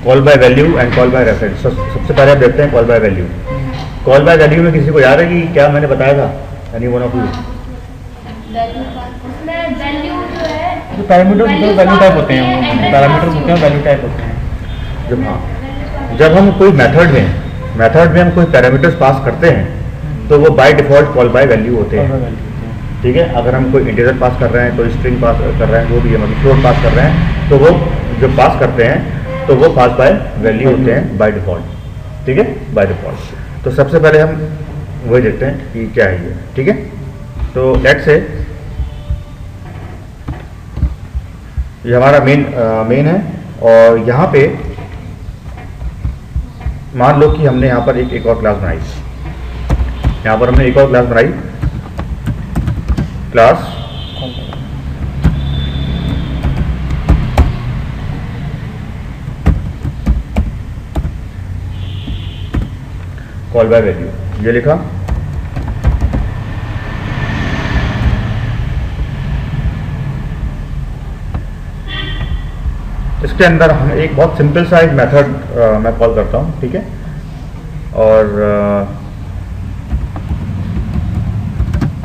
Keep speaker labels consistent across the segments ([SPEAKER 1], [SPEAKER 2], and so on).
[SPEAKER 1] Call by value and call by reference. सबसे पहले आप देखते हैं call by value. Call by value में किसी को याद है कि क्या मैंने बताया था? Any one of you?
[SPEAKER 2] जो पैरामीटर होते हैं वैल्यू टाइप होते हैं, पैरामीटर होते हैं वैल्यू टाइप होते हैं।
[SPEAKER 1] जब हम कोई मेथड में हम कोई पैरामीटर्स पास करते हैं तो वो by default call by value होते हैं। ठीक है, अगर हम कोई इंटीजर पास कर रहे हैं, कोई स्ट्रिंग पास कर रहे हैं, वो भी है मतलब फ्लोट पास कर रहे हैं, तो वो जो पास करते हैं तो वो पास बाय वैल्यू होते हैं बाय डिफॉल्ट। ठीक है, बाय डिफॉल्ट। तो सबसे पहले हम वही देखते हैं कि क्या है ये। ठीक है, तो लेट्स से ये हमारा मेन है और यहाँ पे मान लो कि हमने यहाँ पर एक और क्लास बनाई। यहाँ पर हमने एक और क्लास बनाई, क्लास कॉल बाय वैल्यू, ये लिखा। इसके अंदर हम एक बहुत सिंपल सा एक मेथड मैं कॉल करता हूँ। ठीक है, और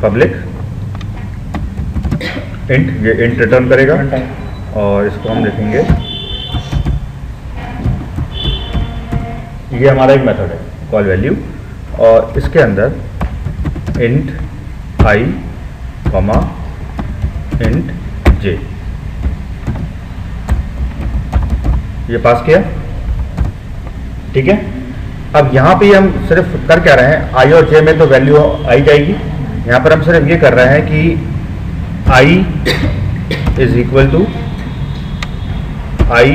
[SPEAKER 1] पब्लिक इंट, ये इंट रिटर्न करेगा और इसको हम लिखेंगे, ये हमारा एक मेथड है कॉल वैल्यू, और इसके अंदर इंट आई कॉमा इंट जे ये पास किया। ठीक है, अब यहाँ पे हम सिर्फ कर क्या रहे हैं, आई और जे में तो वैल्यू आई जाएगी। यहाँ पर हम सिर्फ ये कर रहे हैं कि i is equal to i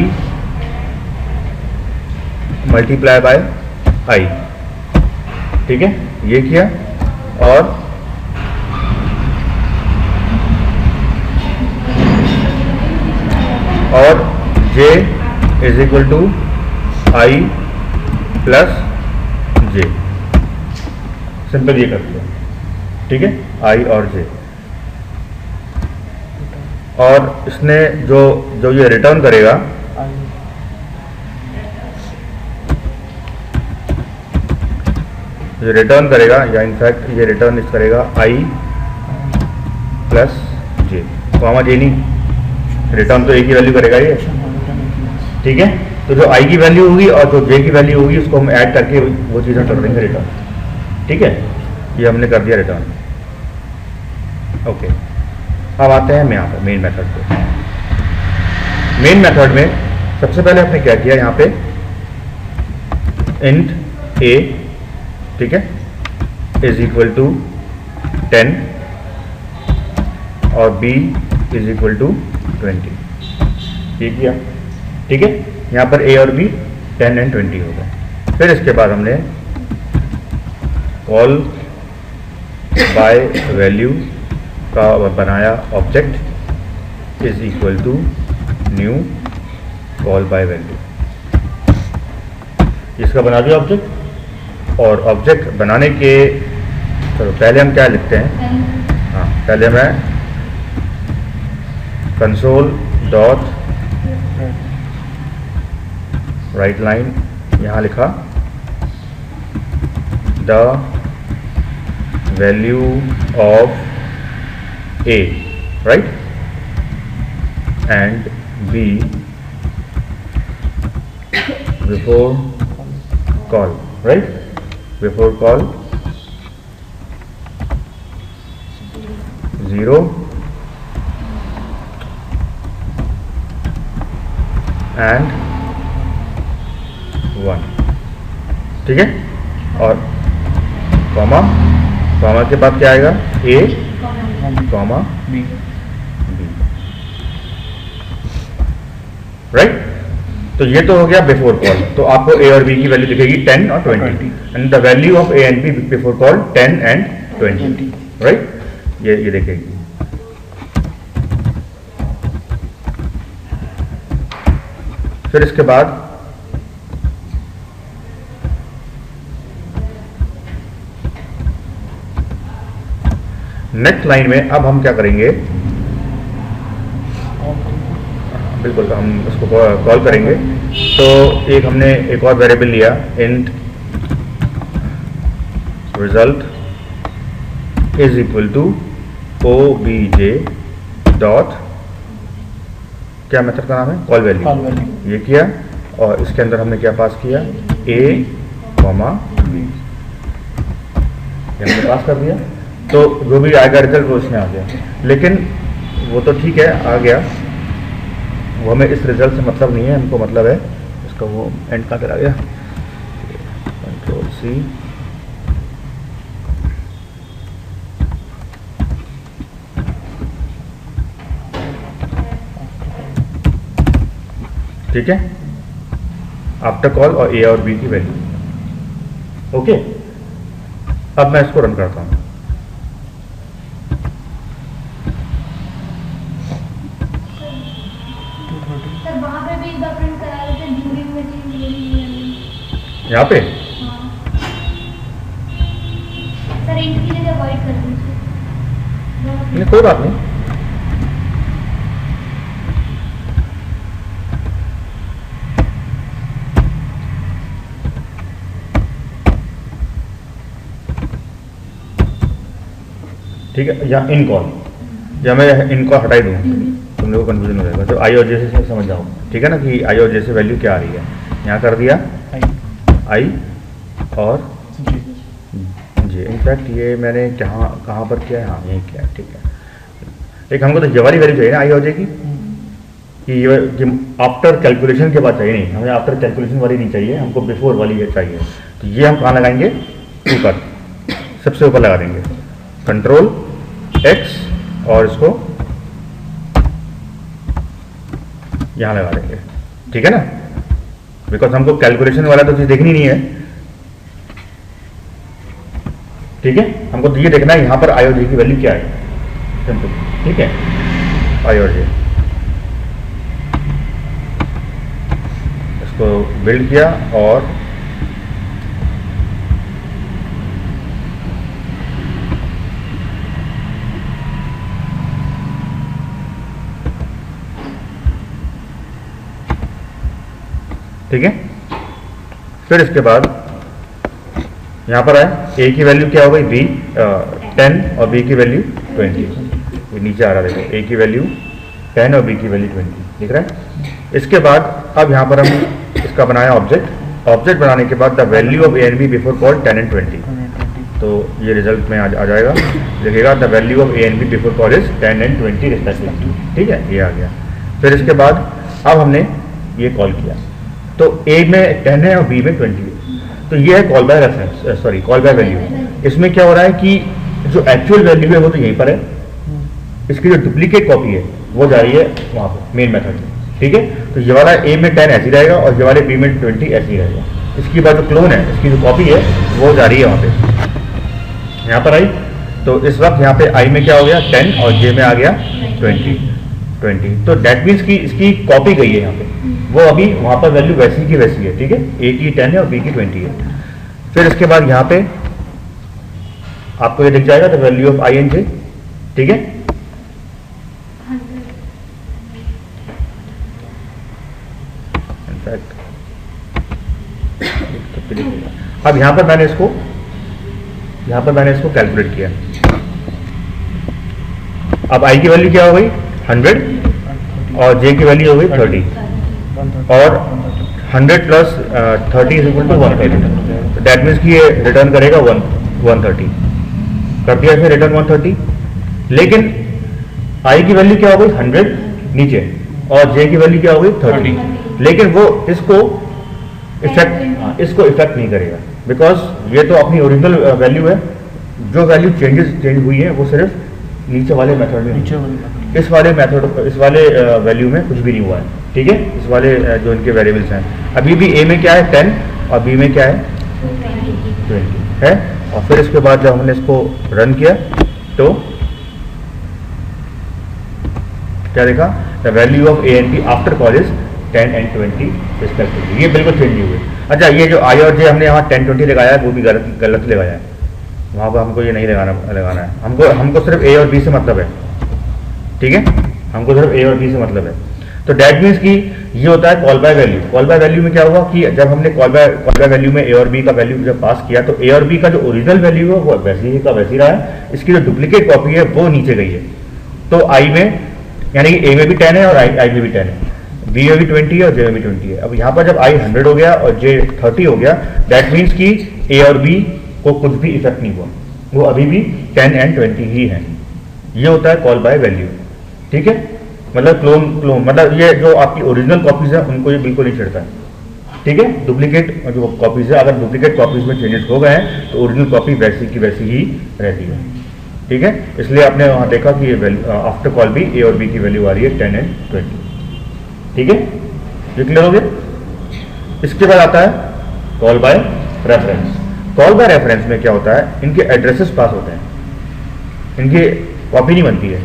[SPEAKER 1] multiply by i. ठीक है, ये किया, और j is equal to i plus j, simple ये करते हैं। ठीक है, आई और जे, और इसने जो ये रिटर्न करेगा, ये रिटर्न करेगा, या इनफैक्ट ये रिटर्न इस करेगा आई प्लस जे, कॉमा जे नहीं, रिटर्न तो एक ही वैल्यू करेगा ये। ठीक है, तो जो आई की वैल्यू होगी और जो जे की वैल्यू होगी उसको हम ऐड करके वो चीज़ें कर देंगे रिटर्न। ठीक है, ये हमने कर दिया रिटर्न। ओके, अब आते हैं यहाँ पर मेन मेथड पे। मेन मेथड में सबसे पहले हमने क्या किया, यहाँ पे इंट ए, ठीक है, इज इक्वल टू 10 और बी इज इक्वल टू 20, ये किया। ठीक है, यहाँ पर ए और बी 10 एंड 20 हो गए। फिर इसके बाद हमने कॉल बाय वैल्यू का बनाया object, is equal to new call by value, इसका बना दिया ऑब्जेक्ट। और ऑब्जेक्ट बनाने के चलो पहले हम क्या लिखते हैं, हाँ पहले मैं कंसोल डॉट राइट लाइन यहाँ लिखा the value of a, right, and b before call, right, before call 0 and 1। ठीक है, और कॉमा, कॉमा के बाद क्या आएगा, ए कॉमा बी, राइट। तो ये तो हो गया बिफोर कॉल। तो आपको ए और बी की वैल्यू दिखेगी 10 और 20 and the value of a and b before call 10 and 20, right, ये देखेगी। फिर इसके बाद नेक्स्ट लाइन में अब हम क्या करेंगे, बिल्कुल हम इसको कॉल करेंगे तो एक हमने एक और वेरिएबल लिया int result is equal to obj dot, क्या मेथड का नाम है, कॉल वैल्यू, ये किया। और इसके अंदर हमने क्या पास किया, a, b, ये हमने पास कर दिया। तो जो भी आएगा रिजल्ट वो इसमें आ गया। लेकिन वो तो ठीक है, आ गया, वो हमें इस रिजल्ट से मतलब नहीं है, हमको मतलब है इसका वो एंड कहाँ चला गया, Ctrl+C, ठीक है, आफ्टर कॉल और ए और बी की वैल्यू। ओके, अब मैं इसको रन करता हूं।
[SPEAKER 3] सर वहाँ पे भी एक बार प्रिंट करा रहे थे ड्यूरिंग मीटिंग।
[SPEAKER 1] यहाँ पे
[SPEAKER 3] सर इंट की जगह अवॉइड कर दीजिए।
[SPEAKER 1] नहीं, कोई बात नहीं। ठीक है, या इन कॉल, या मैं इनको हटाई दूँ, तुम लोगों को कन्फ्यूजन हो जाएगा। तो आई और जे से समझ जाओ, ठीक है ना, कि आई और जे से वैल्यू क्या आ रही है। यहाँ कर दिया आई और जे। इनफैक्ट ये मैंने कहाँ पर किया है, हाँ यही किया है, ठीक है। एक हमको तो ये वाली वैल्यू चाहिए ना आई और जे की, कि ये कि आफ्टर कैलकुलेशन के बाद चाहिए, नहीं हमें आफ्टर कैलकुलेशन वाली नहीं चाहिए, हमको बिफोर वाली ये चाहिए। तो ये हम कहाँ लगाएंगे, ऊपर सबसे ऊपर लगा देंगे, कंट्रोल एक्स और इसको यहां लगा देंगे, ठीक है ना, बिकॉज हमको कैलकुलेशन वाला तो चीज देखनी नहीं है, ठीक है। हमको तो ये देखना है यहां पर आई और जे की वैल्यू क्या है, सिंपल, ठीक है। आई और जे इसको बिल्ड किया और ठीक है। फिर इसके बाद यहाँ पर आए, ए की वैल्यू क्या हो गई, बी 10 और बी की वैल्यू 20, ये नीचे आ रहा है, देखो ए की वैल्यू 10 और बी की वैल्यू 20 दिख रहा है। इसके बाद अब यहाँ पर हम इसका बनाया ऑब्जेक्ट, ऑब्जेक्ट बनाने के बाद the value of a and b before call 10 and 20, तो ये रिजल्ट में आ जाएगा, देखिएगा the value of a and b before call is 10 and 20 respectively, ठीक है, ये आ गया। फिर इसके बाद अब हमने ये कॉल किया, तो ए में 10 है और बी में 20 है, तो ये है call by reference, sorry call by value. इसमें क्या हो रहा है कि जो एक्चुअल वैल्यू है वो तो यहीं पर है, इसकी जो डुप्लीकेट कॉपी है वो जा रही है वहाँ पर मेन मेथड में, ठीक है। तो ये वाला ए में 10 ऐसी रहेगा और ये वाले बी में 20 ऐसी रहेगा। इसकी बाद जो क्लोन है, इसकी जो कॉपी है वो जा रही है वहाँ पे, यहाँ पर आई। तो इस वक्त यहाँ पे आई में क्या हो गया 10 और जे में आ गया 20, तो डेट मीन्स की इसकी कॉपी गई है यहाँ पे, वो अभी वहाँ पर वैल्यू वैसी की वैसी है, ठीक है। ए की 10 है और बी की 20 है। फिर इसके बाद यहाँ पे आपको ये दिख जाएगा the value of i and j, ठीक है। इनफैक्ट अब यहाँ पर मैंने इसको कैलकुलेट किया। अब आई की वैल्यू क्या हो गई 100 और जे की वैल्यू हो गई 30, और 100 प्लस 30 इज इक्वल टू 130, तो दैट मीन्स कि ये रिटर्न करेगा 130, कर दिया इसने रिटर्न 130। लेकिन आई की वैल्यू क्या हो गई 100 नीचे और जे की वैल्यू क्या हो गई 30, लेकिन वो इसको इफेक्ट नहीं करेगा, बिकॉज ये तो अपनी ओरिजिनल वैल्यू है। जो वैल्यू चेंज हुई है वो सिर्फ नीचे वाले मेथड में, इस वाले वैल्यू में कुछ भी नहीं हुआ है, ठीक है। इस वाले जो इनके वेरिएबल्स हैं, अभी भी ए में क्या है 10 और बी में क्या है 20 है। और फिर इसके बाद जब हमने इसको रन किया तो क्या देखा, the value of a and b after call is 10 and 20 respectively, ये बिल्कुल चेंज नहीं हुए। अच्छा, ये जो आई और जे हमने यहाँ 10-20 लगाया है वो भी गलत लगाया है, वहाँ पर हमको ये नहीं लगाना है। हमको सिर्फ ए और बी से मतलब है, ठीक है, हमको सिर्फ ए और बी से मतलब है। तो डैट मीन्स कि ये होता है call by value. Call by value में क्या हुआ कि जब हमने कॉल बाय वैल्यू में ए और बी का वैल्यू जब पास किया तो ए और बी का जो ओरिजिनल वैल्यू है वो वैसे ही का वैसे ही रहा है, इसकी जो डुप्लीकेट कॉपी है वो नीचे गई है। तो आई में यानी कि ए में भी 10 है और आई में भी 10 है, बी में भी 20 है और जे में भी 20 है। अब यहाँ पर जब आई 100 हो गया और जे 30 हो गया, दैट मीन्स कि ए और बी को कुछ भी इफेक्ट नहीं हुआ, वो अभी भी 10 एंड 20 ही है। ये होता है कॉल बाय वैल्यू, ठीक है। मतलब क्लोन मतलब ये जो आपकी ओरिजिनल कॉपीज है उनको ये बिल्कुल नहीं छेड़ता है, ठीक है। डुप्लीकेट जो कॉपीज है, अगर डुप्लीकेट कॉपीज में चेंजेस हो गए हैं तो ओरिजिनल कॉपी वैसी की वैसी ही रहती है, ठीक है। इसलिए आपने वहाँ देखा कि ये आफ्टर कॉल भी ए और बी की वैल्यू आ रही है 10 एंड 20, ठीक है। ये क्लियर हो गया। इसके बाद आता है call by reference. Call by reference में क्या होता है, इनके एड्रेसेस पास होते हैं, इनकी कॉपी नहीं बनती है,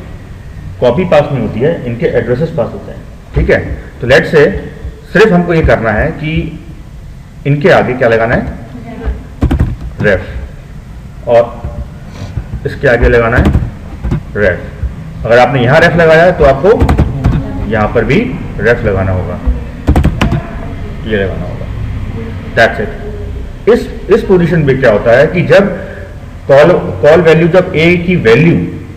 [SPEAKER 1] कॉपी पास नहीं होती है, इनके एड्रेसेस पास होते हैं, ठीक है। तो लेट से सिर्फ हमको ये करना है कि इनके आगे क्या लगाना है, रेफ, और इसके आगे लगाना है रेफ। अगर आपने यहां रेफ लगाया है तो आपको यहां पर भी रेफ लगाना होगा, ये लगाना होगा, दैट्स इट। इस पोजीशन में क्या होता है कि जब कॉल वैल्यू, जब ए की वैल्यू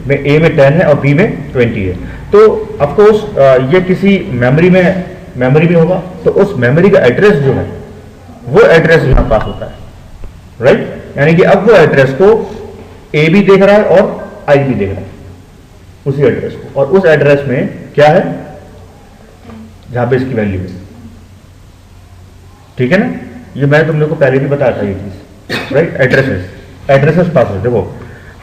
[SPEAKER 1] में ए में 10 है और बी में 20 है, तो ऑफकोर्स ये किसी मेमोरी में होगा, तो उस मेमोरी का एड्रेस जो है वो एड्रेस यहां पास होता है, राइट। यानी कि अब वो एड्रेस को ए भी देख रहा है और आई भी देख रहा है, उसी एड्रेस को, और उस एड्रेस में क्या है, जहां पे इसकी वैल्यू है, ठीक है ना। ये मैंने तुम लोग को पहले भी बताया था ये चीज, राइट। एड्रेसेस पास होते। देखो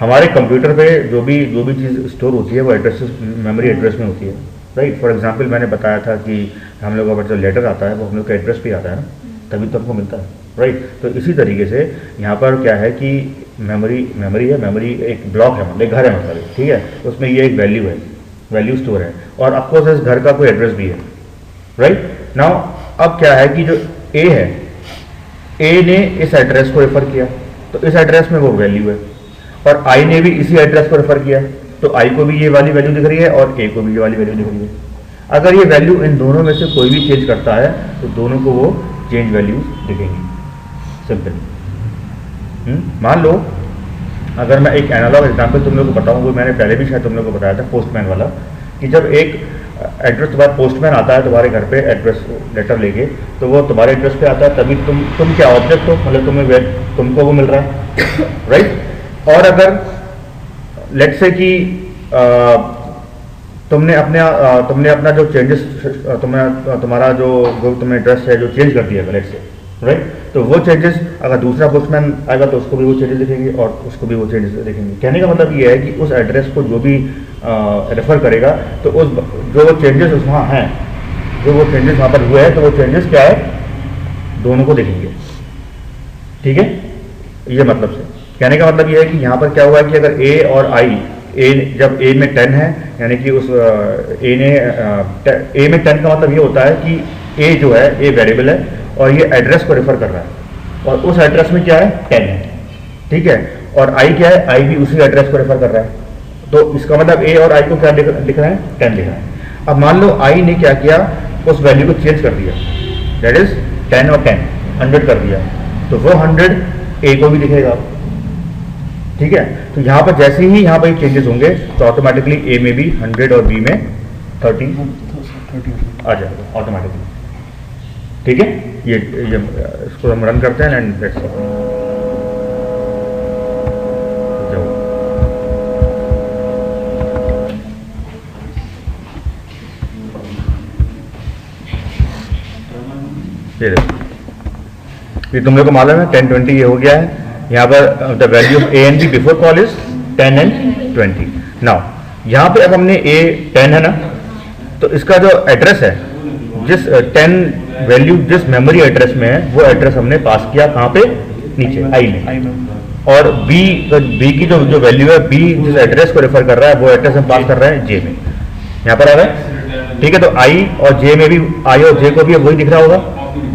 [SPEAKER 1] हमारे कंप्यूटर पे जो भी चीज़ स्टोर होती है वो एड्रेसेस, मेमोरी एड्रेस में होती है, राइट। फॉर एग्जांपल मैंने बताया था कि हम लोग का जो लेटर आता है वो हम लोग का एड्रेस पे आता है ना, तभी तो हमको मिलता है, राइट। तो इसी तरीके से यहाँ पर क्या है कि मेमोरी एक ब्लॉक है, मतलब एक घर है, मतलब ठीक है, उसमें ये एक वैल्यू स्टोर है, और ऑफकोर्स इस घर का कोई एड्रेस भी है, राइट। नाउ अब क्या है कि जो ए है, ए ने इस एड्रेस को रेफर किया तो इस एड्रेस में वो वैल्यू है, और आई ने भी इसी एड्रेस को रेफर किया तो आई को भी ये वाली वैल्यू दिख रही है और ए को भी ये वाली वैल्यू दिख रही है। अगर ये वैल्यू इन दोनों में से कोई भी चेंज करता है तो दोनों को वो चेंज वैल्यूज दिखेंगी, सिंपल। मान लो अगर मैं एक एनालॉग एग्जांपल तुम लोग को बताऊं, वो मैंने पहले भी शायद तुम लोग को बताया था, पोस्टमैन वाला, कि जब एक एड्रेस तुम्हारा पोस्टमैन आता है तुम्हारे घर पे एड्रेस लेटर लेके, तो वो तुम्हारे एड्रेस पे आता है, तभी तुम क्या ऑब्जेक्ट हो, मतलब तुमको वो मिल रहा है, राइट। और अगर लेट से कि तुमने अपना जो चेंजेस, तुम्हारा जो तुम्हें एड्रेस है जो चेंज कर दिया लेट से, राइट, तो वो चेंजेस अगर दूसरा पोस्टमैन आएगा तो उसको भी वो चेंजेस दिखेंगे और उसको भी वो चेंजेस दिखेंगे। कहने का मतलब ये है कि उस एड्रेस को जो भी रेफर करेगा तो उस जो वो चेंजेस वहाँ हैं, जो वो चेंजेस वहाँ पर हुए हैं, तो वो चेंजेस क्या है, दोनों को दिखेंगे, ठीक है। ये मतलब से कहने का मतलब ये है कि यहाँ पर क्या हुआ है कि अगर ए और आई, जब ए में 10 है, यानी कि उस ए में 10 का मतलब ये होता है कि ए जो है, ए वेरिएबल है और ये एड्रेस को रेफर कर रहा है, और उस एड्रेस में क्या है, 10 है, ठीक है। और आई क्या है, आई भी उसी एड्रेस को रेफर कर रहा है, तो इसका मतलब ए और आई को क्या दिख रहा है, 10 दिख रहा है। अब मान लो आई ने क्या किया, उस वैल्यू को चेंज कर दिया, दैट इज 10 और 10 100 कर दिया, तो वो 100 ए को भी दिखेगा, ठीक है। तो यहाँ पर जैसे ही यहाँ पर चेंजेस होंगे तो ऑटोमेटिकली ए में भी 100 और बी में 30 आ जाएगा ऑटोमेटिकली, ठीक है। ये इसको हम रन करते हैं एंड लेट्स ये तुम लोग को मालूम है 10 20 ये हो गया है। यहाँ पर the value of a and b before call is 10 and 20। Now यहाँ पे अब हमने ए 10 है ना, तो इसका जो एड्रेस है, जिस 10 वैल्यू जिस मेमोरी एड्रेस में है वो एड्रेस हमने पास किया कहाँ पे, नीचे आई में, और बी की जो वैल्यू है, बी जिस एड्रेस को रेफर कर रहा है वो एड्रेस हम पास कर रहे हैं जे में, यहाँ पर आ रहा है, ठीक है। तो आई और जे में भी, आई और जे को भी वही दिख रहा होगा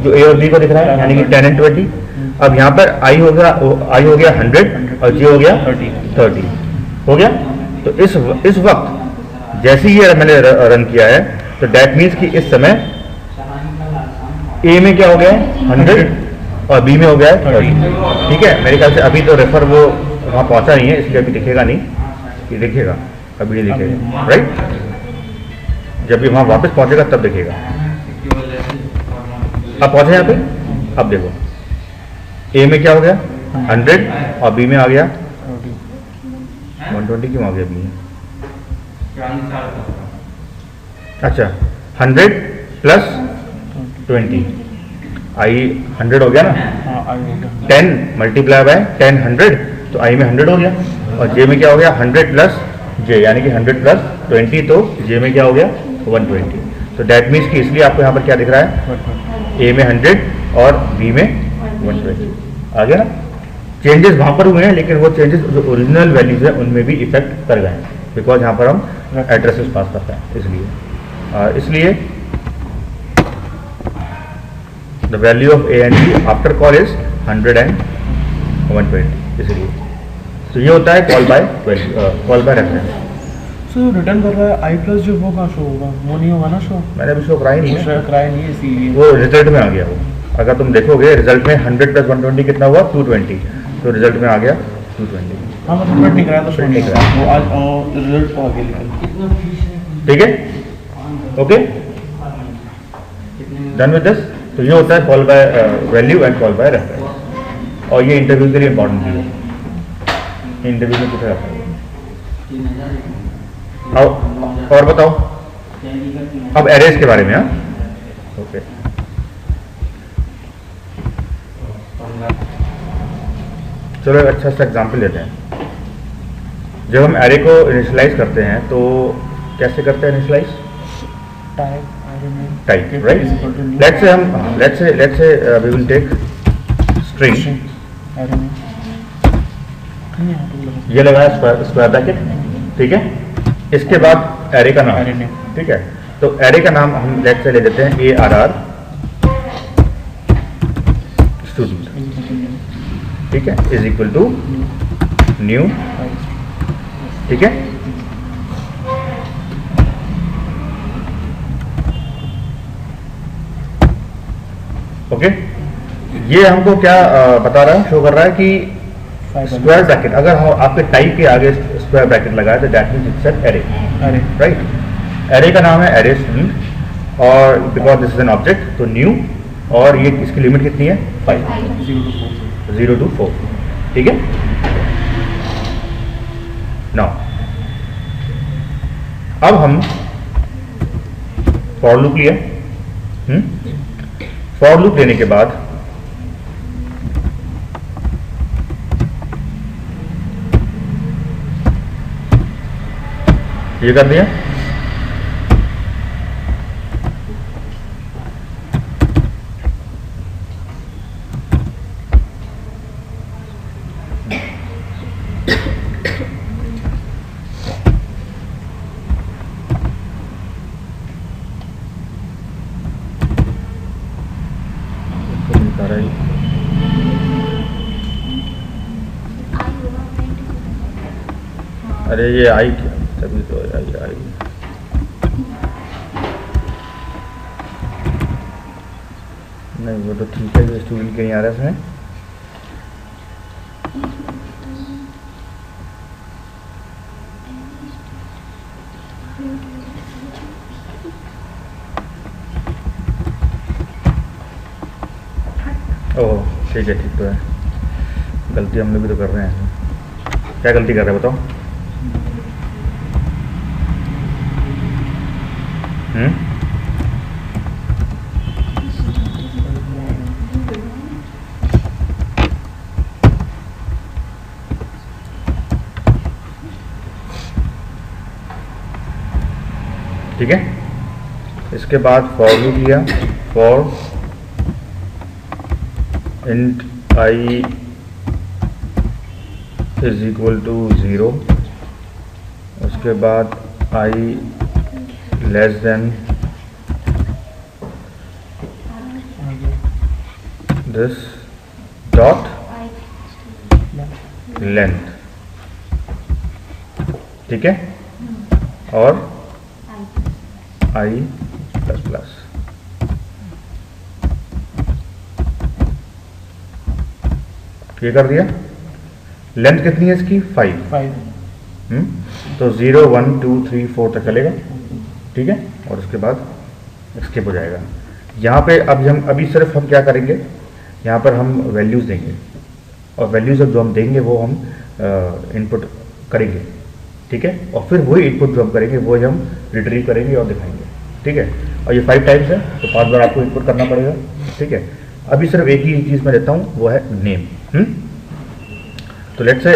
[SPEAKER 1] जो ए और बी को दिख रहा है, यानी कि 10 एंड 20। अब यहाँ पर आई हो गया 100 और जे हो गया 30 हो गया। तो इस वक्त जैसे ही ये मैंने रन किया है तो दैट मीन्स कि इस समय ए में क्या हो गया है 100 और बी में हो गया है 30। ठीक है, मेरे ख्याल से अभी तो रेफर वो वहाँ पहुँचा नहीं है, इसलिए अभी दिखेगा नहीं, ये दिखेगा अभी नहीं दिखेगा, राइट। जब भी वहाँ वापस पहुँचेगा तब दिखेगा। अब पहुँचे यहाँ पे, अब देखो ए में क्या हो गया 100 और बी में आ गया 120 क्यों आ गया बी? अच्छा 100 प्लस 20 आई 100 हो गया ना, 10 मल्टीप्लाई बाय 10 100 तो आई में 100 हो गया, और जे में क्या हो गया 100 प्लस जे यानी कि 100 प्लस 20 तो जे में क्या हो गया 120। तो दैट मीन्स कि इसलिए आपको यहाँ पर क्या दिख रहा है ए में 100 और बी में 120 आ गया ना। चेंजेस वहाँ पर हुए हैं लेकिन वो चेंजेस जो ओरिजिनल वैल्यूज है उनमें भी इफेक्ट कर गए हैं, बिकॉज यहाँ पर हम एड्रेसेस पास करते हैं इसलिए the value of a and b after call is 100 and 120, इसलिए तो ये होता है call by reference.
[SPEAKER 2] So return कर रहा है आई प्लस जो वो कहाँ शो होगा, वो नहीं होगा ना शो,
[SPEAKER 1] मैंने अभी शो कराया नहीं है,
[SPEAKER 2] कराया नहीं है इसीलिए
[SPEAKER 1] वो रिजल्ट में आ गया। वो अगर तुम देखोगे रिजल्ट में 100 प्लस 120 कितना हुआ 220, तो रिजल्ट में आ गया 220।
[SPEAKER 2] हाँ मतलब प्रिंट नहीं कराया तो शो
[SPEAKER 1] Print
[SPEAKER 2] नहीं
[SPEAKER 1] नहीं
[SPEAKER 2] कराया, वो आज रिजल्ट आ गया लेकिन।
[SPEAKER 1] ठीक है, ओके डन विद दिस। तो ये होता है call by value and call by reference, और ये इंटरव्यू के लिए इंपॉर्टेंट भी है, इंटरव्यू में पूछा जाता है। और बताओ अब एरेज के बारे में। हाँ ओके, चलो एक अच्छा सा एग्जाम्पल लेते हैं। जब हम एरे को इनिशियलाइज करते हैं तो कैसे करते हैं initialize? Type, right. Let's say we will take string, ये लगाया स्क्वायर ब्रैकेट, ठीक है। इसके बाद एरे का नाम, ठीक है। तो एरे का नाम हम लेट्स से ले देते हैं ARR स्टूडेंट, ठीक है, इज इक्वल टू न्यू, ठीक है। ओके, ये हमको क्या बता रहा है, शो कर रहा है कि स्क्वायर ब्रैकेट अगर हम आपके टाइप के आगे स्क्वायर ब्रैकेट लगाए तो that means it's an array, right. Array का नाम है एरे स्ट्रिंग, और because this is an object तो न्यू, और ये इसकी लिमिट कितनी है 5, 0 to 4, ठीक है। नाउ अब हम फॉर लूप लिया, फॉर लूप लेने के बाद ये कर दिया, अरे ये आई तभी तो आई नहीं, वो तो ठीक है, स्टूडेंट के नहीं आ रहा है इसमें। ओह ठीक है, ठीक तो है, गलती हम लोग भी तो कर रहे हैं। क्या गलती कर रहे हैं बताओ? ठीक है, इसके बाद फॉर लूप लिया, for int i is equal to 0, उसके बाद i less than this dot length, ठीक है, और आई ये कर दिया। लेंथ कितनी है इसकी? 5।
[SPEAKER 2] 5।
[SPEAKER 1] तो 0 1 2 3 4 तक चलेगा, ठीक है। और उसके बाद स्किप हो जाएगा। यहाँ पे अभी सिर्फ हम क्या करेंगे, यहाँ पर हम वैल्यूज़ देंगे, और वैल्यूज़ जो हम देंगे वो हम इनपुट करेंगे, ठीक है। और फिर वही इनपुट जो हम करेंगे वो हम रिट्रीव करेंगे और दिखाएंगे, ठीक है। और ये 5 टाइम्स है तो 5 बार आपको इनपुट करना पड़ेगा, ठीक है। अभी सिर्फ एक ही चीज़ मैं देता हूँ, वो है नेम। तो लेट्स से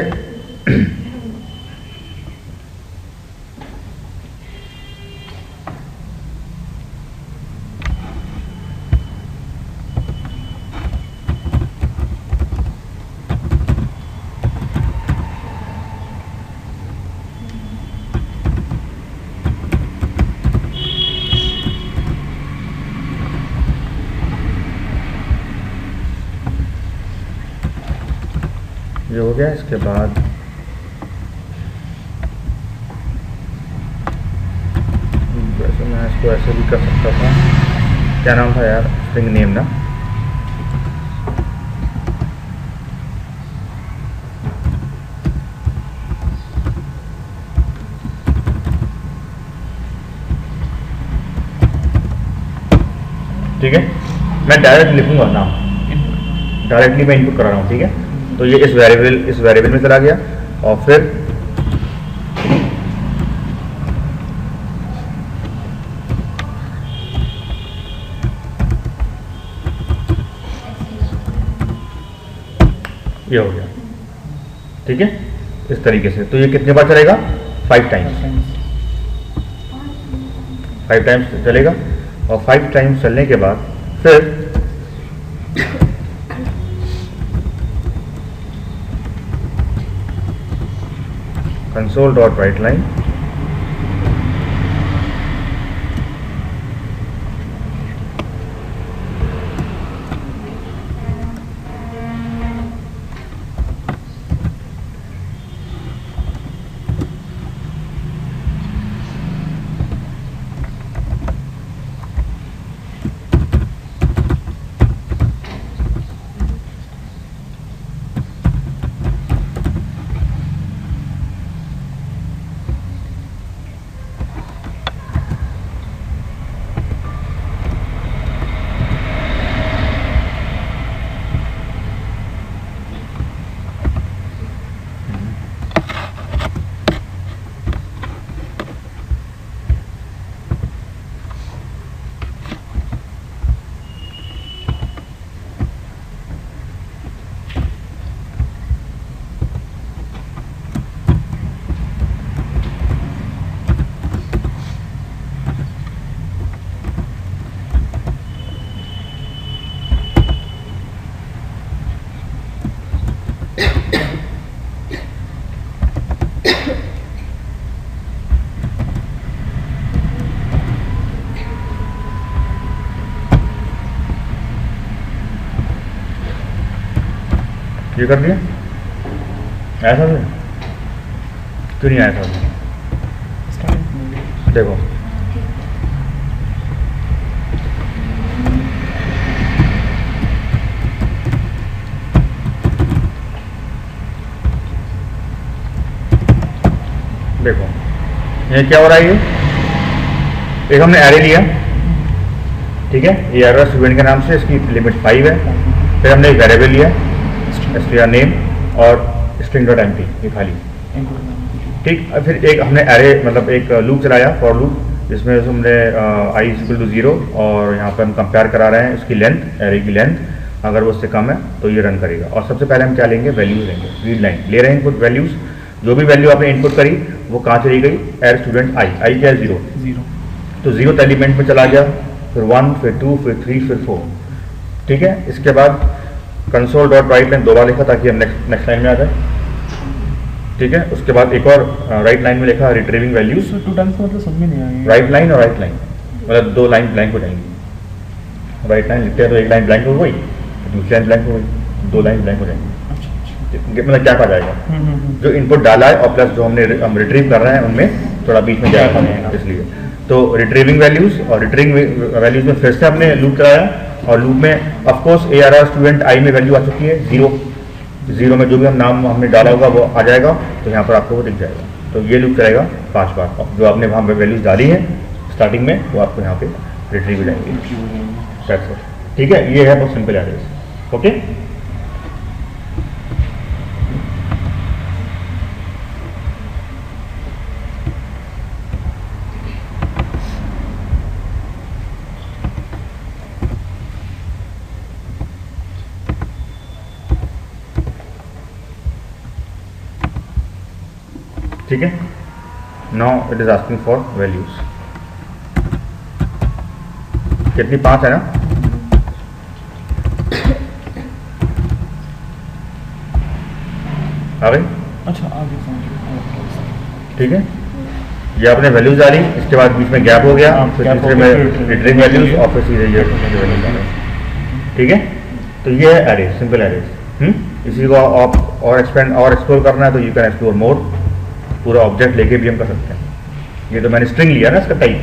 [SPEAKER 1] ये हो गया। इसके बाद वैसे मैं इसको ऐसे भी कर सकता था, क्या नाम था यार, स्ट्रिंग नेम ना। ठीक है, मैं डायरेक्ट लिखूंगा नाम, डायरेक्टली मैं इनपुट करा रहा हूँ, ठीक है। तो ये इस वेरिएबल में चला गया, और फिर ये हो गया, ठीक है, इस तरीके से। तो ये कितने बार चलेगा? 5 टाइम्स। 5 टाइम्स चलेगा, और 5 टाइम्स चलने के बाद फिर console.writeLine ये कर दिया। ऐसा भी क्यों नहीं आया था? देखो देखो ये क्या हो रहा है, ये एक हमने एरे लिया, ठीक है, ये एरे स्टूडेंट के नाम से, इसकी लिमिट 5 है। फिर हमने एक वेरिएबल लिया str नेम और string.empty, ये खाली, ठीक। फिर एक हमने एरे मतलब एक लूप चलाया, फॉर लूप, जिसमें हमने i = 0 और यहाँ पर हम कंपेयर करा रहे हैं उसकी लेंथ, एरे की लेंथ, अगर वो उससे कम है तो ये रन करेगा। और सबसे पहले हम क्या लेंगे? वैल्यूज लेंगे, रीड लाइन ले रहे हैं, इनपुट वैल्यूज, जो भी वैल्यू आपने इनपुट करी वो कहाँ चली गई? एरे स्टूडेंट आई क्या है? 0, तो 0th एलिमेंट में चला गया, फिर 1, फिर 2, फिर 3, फिर 4, ठीक है। इसके बाद console.writeLine 2 बार लिखा ताकि हम नेक्स्ट लाइन में आ जाए, ठीक है। उसके बाद एक और राइट लाइन में लिखा रिट्रीविंग वैल्यूज।
[SPEAKER 2] 2 टाइम्स का मतलब समझ में नहीं आया।
[SPEAKER 1] राइट लाइन और राइट लाइन मतलब 2 लाइन ब्लैंक हो जाएंगी। राइट लाइन लिखते हैं तो एक लाइन ब्लैंक हो गई, दूसरी लाइन ब्लैंक हो गई, 2 लाइन ब्लैंक हो जाएंगी। मतलब क्या कहा जाएगा? जो इनपुट डाला है और प्लस जो हम रिट्रीव कर रहे हैं उनमें थोड़ा बीच में जाएगा, इसलिए तो रिट्रीविंग वैल्यूज, और रिट्रीविंग वैल्यूज में फिर से हमने लूप कराया, और लूप में of course ARR student I में वैल्यू आ चुकी है 0, 0 में जो भी हम नाम हमने डाला होगा वो आ जाएगा, तो यहाँ पर आपको वो दिख जाएगा। तो ये लूप चलेगा 5 बार। जो आपने वहाँ पे वैल्यूज डाली है स्टार्टिंग में वो आपको यहाँ पे रिट्रीव हो जाएंगी। ठीक है, ये है बहुत सिंपल एड्रेस। ओके, ठीक है। Now it is asking for values. कितनी? 5 है ना? आ गई?
[SPEAKER 2] अच्छा आगे समझ।
[SPEAKER 1] ठीक है, ये आपने वैल्यूज डाली, इसके बाद बीच में गैप हो गया, फिर
[SPEAKER 2] gap
[SPEAKER 1] तीसरे
[SPEAKER 2] हो
[SPEAKER 1] में
[SPEAKER 2] गया, फिर
[SPEAKER 1] रिटर्न वैल्यूज और फिर सीधे ये वैल्यूज डाले। ठीक है, तो ये है एरे, सिंपल एरे। इसी को आप और एक्सपेंड और एक्सप्लोर करना है तो यू कैन एक्सप्लोर मोर, पूरा ऑब्जेक्ट लेके भी हम कर सकते हैं। ये तो मैंने स्ट्रिंग लिया ना इसका टाइप।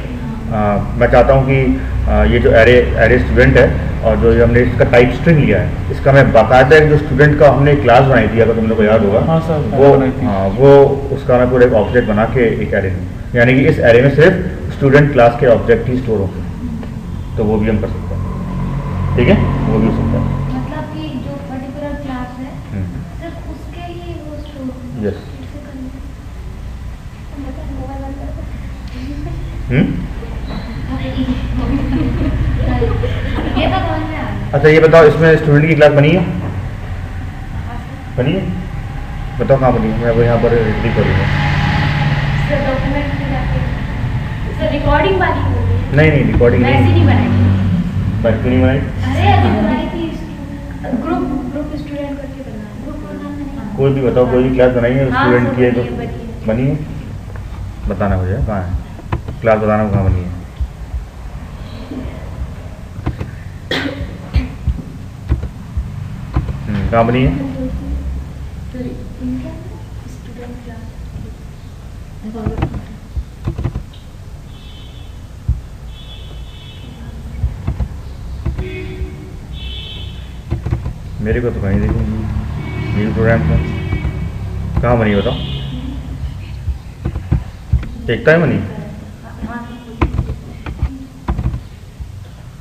[SPEAKER 1] मैं चाहता हूँ कि ये जो एरे स्टूडेंट है और जो हमने इसका टाइप स्ट्रिंग लिया है, इसका मैं बाकायदा जो स्टूडेंट का हमने क्लास बनाई थी, अगर तुम लोग को याद होगा,
[SPEAKER 2] हाँ सर,
[SPEAKER 1] वो उसका मैं पूरा एक ऑब्जेक्ट बना के एक एरे दूँ, यानी कि इस एरे में सिर्फ स्टूडेंट क्लास के ऑब्जेक्ट ही स्टोर होंगे, तो वो भी हम कर सकते हैं। ठीक है, वो भी हो सकता है।
[SPEAKER 3] मतलब कि जो पर्टिकुलर क्लास है सिर्फ उसके ही वो स्टोर।
[SPEAKER 1] यस।
[SPEAKER 3] ये तो समझ में आ गया।
[SPEAKER 1] अच्छा, ये बताओ इसमें स्टूडेंट की क्लास बनी है? बनी है? बताओ कहाँ बनी है, मैं वो यहाँ पर रिट्रीव करूँगा।
[SPEAKER 3] सर डॉक्यूमेंट में जाके सर रिकॉर्डिंग वाली बोल रही है।
[SPEAKER 1] नहीं, रिकॉर्डिंग
[SPEAKER 3] वैसे
[SPEAKER 1] नहीं
[SPEAKER 3] नहीं बनाई।
[SPEAKER 1] बस क्यों नहीं बनाई?
[SPEAKER 3] अरे अभी बनाई थी, ग्रुप स्टूडेंट करके बनाया। ग्रुप प्रोग्राम में
[SPEAKER 1] कोई भी बताओ, कोई भी क्लास बनाई है
[SPEAKER 3] हाँ,
[SPEAKER 1] स्टूडेंट की है तो
[SPEAKER 3] बनी है।
[SPEAKER 1] बनी है? बताना मुझे कहाँ है क्लास, बताना कहाँ बनी है। कहाँ बनी है?
[SPEAKER 3] Student class.
[SPEAKER 1] मेरे को तो कहीं देखूंगी न्यू प्रोग्राम में कहाँ बनी बताओ? एकता है बनी?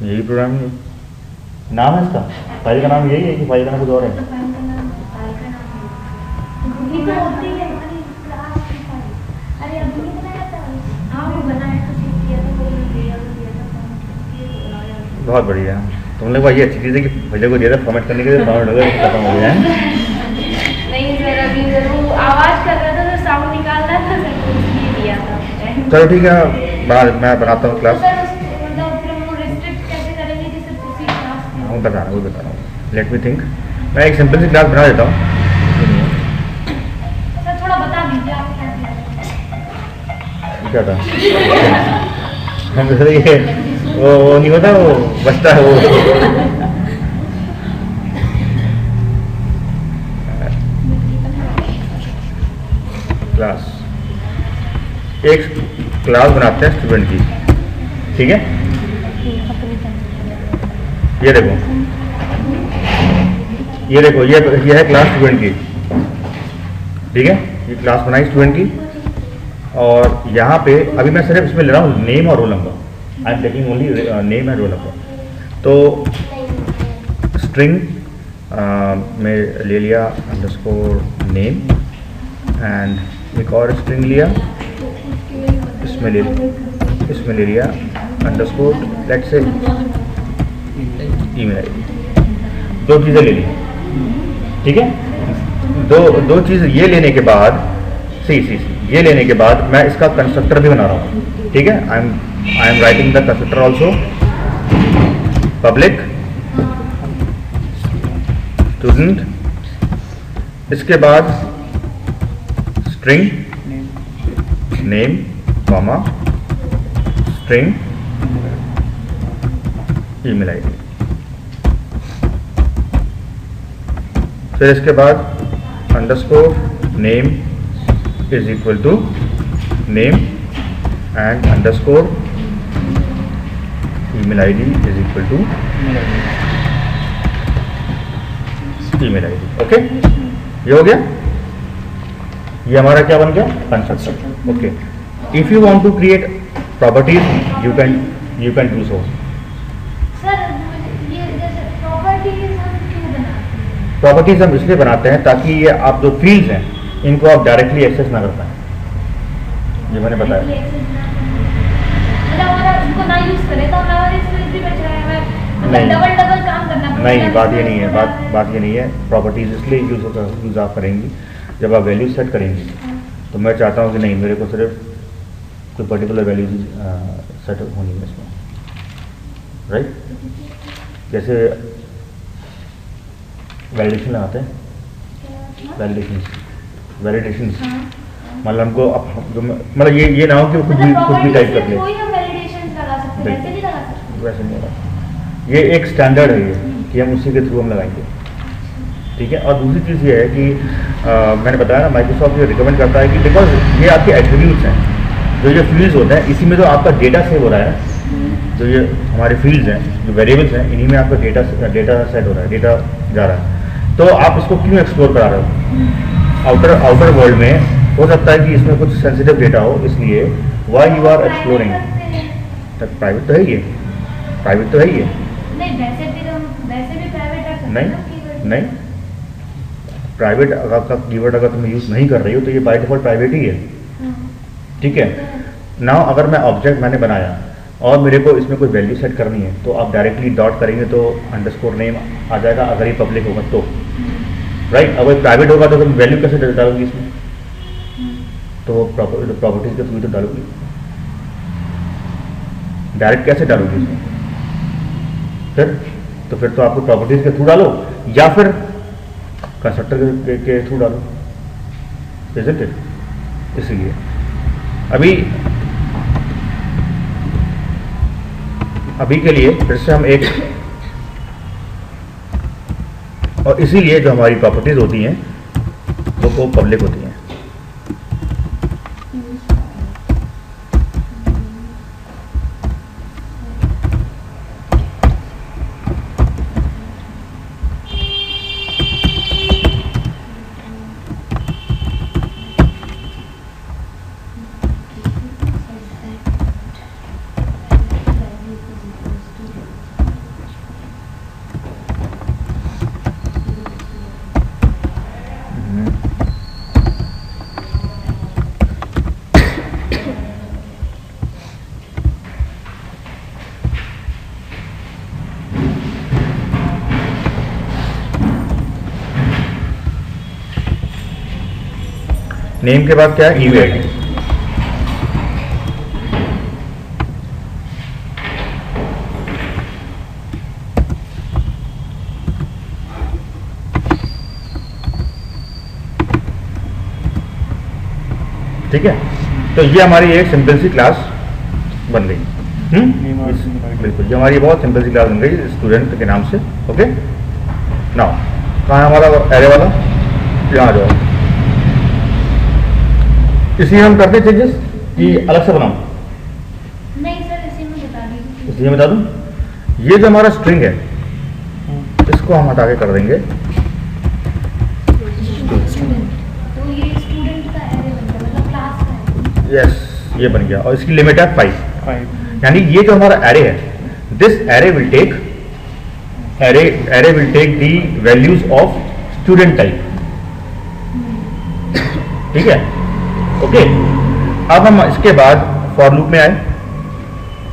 [SPEAKER 1] यही प्रोग्राम है, नाम है इसका, फाइल का नाम यही है कि फाइल का नाम कुछ और है?
[SPEAKER 3] अरे अभी नहीं बनाया था। हाँ वो बनाया तो ठीक किया था, वो दिया था।
[SPEAKER 1] बहुत बढ़िया। तुम लोग भाई अच्छी चीज़ है कि भैया को दिया था फॉर्मेट करने के लिए, फॉर्मेट हो गया, खत्म हो गया है।
[SPEAKER 3] नहीं सर, अभी जरूर आवाज कर रहा था तो साउंड निकाल रहा था सर, तो इसलिए दिया था।
[SPEAKER 1] चलो ठीक है, मैं बनाता हूँ क्लास।
[SPEAKER 3] सर मतलब फिर वो रिस्ट्रिक्ट कैसे करेंगे कि सिर्फ उसी क्लास में?
[SPEAKER 1] वो बता रहा हूँ, लेट मी थिंक। मैं एक सिंपल सी क्लास बना देता हूँ।
[SPEAKER 3] सर थोड़ा बता दीजिए आप क्या
[SPEAKER 1] क्या था? हम ये वो नहीं होता, वो बचता है वो। क्लास, एक क्लास बनाते हैं स्टूडेंट की। ठीक है, ये देखो, ये है क्लास स्टूडेंट की। ठीक है, ये क्लास बनाई स्टूडेंट की, और यहाँ पे अभी मैं सिर्फ इसमें ले रहा हूँ नेम और roll number. I am taking only name and roll number. तो स्ट्रिंग में ले लिया अंडरस्कोर नेम, एंड एक और स्ट्रिंग लिया, इसमें ले लिया underscore let's say email ID. दो चीज़ें ले ली। ठीक है, दो चीज़ ये लेने के बाद ये लेने के बाद मैं इसका कंस्ट्रक्टर भी बना रहा हूँ। ठीक है, I am writing the constructor also, public student, इसके बाद string name comma string email ID, फिर इसके बाद underscore name is equal to name and underscore email ID is equal to email ID. Okay, ये हो गया, ये हमारा क्या बन गया, constructor. Okay, if you want to create properties you can do so.
[SPEAKER 3] Sir ये जैसे प्रॉपर्टीज हम क्यों बनाते हैं?
[SPEAKER 1] प्रॉपर्टीज हम इसलिए बनाते हैं ताकि ये आप जो फील्ड्स हैं इनको आप डायरेक्टली एक्सेस ना कर पाए, ये मैंने बताया।
[SPEAKER 3] मतलब हमारा उनको ना यूज करें तो हमारा स्पेस भी बच रहा है, हमें
[SPEAKER 1] नहीं।
[SPEAKER 3] डबल काम करना पड़ता है।
[SPEAKER 1] नहीं, बात ये नहीं है, बात ये नहीं है। प्रॉपर्टीज इसलिए यूज आप करेंगी जब आप वैल्यू सेट करेंगी, तो मैं चाहता हूँ कि नहीं, मेरे को सिर्फ कोई पर्टिकुलर वैल्यू सेट होनी है इसमें, राइट। जैसे वैलिडेशन लगाते हैं, वैलिडेशन मतलब हमको मतलब ये ना हो कि वो कुछ भी टाइप कर ले,
[SPEAKER 3] कोई हम वैलिडेशन लगा सकते हैं, वैसे नहीं लगा सकते।
[SPEAKER 1] वैसे नहीं होगा। ये एक स्टैंडर्ड है ये कि हम उसी के थ्रू हम लगाएंगे, ठीक है। और दूसरी चीज़ ये है कि मैंने बताया ना, माइक्रोसॉफ्ट ये रिकमेंड करता है कि बिकॉज ये आपके एट्रीब्यूट्स हैं, जो ये फील्ड्स होते हैं, इसी में जो आपका डेटा सेव हो रहा है, जो ये हमारे फील्ड्स हैं, जो वेरिएबल्स हैं, इन्हीं में आपका डेटा सेट हो रहा है, डेटा जा रहा है। तो आप इसको क्यों एक्सप्लोर करा रहे हो आउटर वर्ल्ड में? हो सकता है कि इसमें कुछ सेंसिटिव डेटा हो, इसलिए why you are exploring. Private तो है ये, प्राइवेट तो है ये।
[SPEAKER 3] नहीं, वैसे भी प्राइवेट रख सकते हैं ना कीवर्ड।
[SPEAKER 1] नहीं, प्राइवेट का कीवर्ड अगर तुम यूज़ नहीं कर रही हो तो ये बाय डिफॉल्ट प्राइवेट ही है, ठीक है। नाउ अगर मैं ऑब्जेक्ट मैंने बनाया और मेरे को इसमें कोई वैल्यू सेट करनी है, तो आप डायरेक्टली डॉट करेंगे तो अंडरस्कोर नेम आ जाएगा, अगर ये पब्लिक होगा तो, राइट। अगर प्राइवेट होगा तो तुम वैल्यू कैसे डालोगी इसमें? तो प्रॉपर्टीज के थ्रू तो डालोगी, डायरेक्ट कैसे डालोगी इसमें? फिर तो आपको प्रॉपर्टीज के थ्रू डालो या फिर कंस्ट्रक्टर के थ्रू डालो, इज़न्ट इट। इसलिए अभी के लिए फिर से हम एक, और इसीलिए जो हमारी प्रॉपर्टीज होती हैं वो पब्लिक होती हैं। नेम के बाद क्या है? EV ID. ठीक है, तो ये हमारी एक सिंपल सी क्लास बन गई। बिल्कुल, ये हमारी बहुत सिंपल सी क्लास बन गई स्टूडेंट के नाम से। ओके, नाउ कहाँ है हमारा एरे वाला? यहाँ आ जाओ। इसी हम करते चेंजेस कि अलग से बनाऊं?
[SPEAKER 3] नहीं सर, इसी में बता दीजिए।
[SPEAKER 1] इसी में बता दूं? ये जो हमारा स्ट्रिंग है इसको हम हटा के कर देंगे
[SPEAKER 3] तो ये स्टूडेंट का एरे बन गया, मतलब क्लास का।
[SPEAKER 1] यस, ये बन गया, और इसकी लिमिट है 5। यानी ये जो हमारा एरे है, this array will take the values of student type. ठीक है, ओके। अब हम इसके बाद फॉर लूप में आए,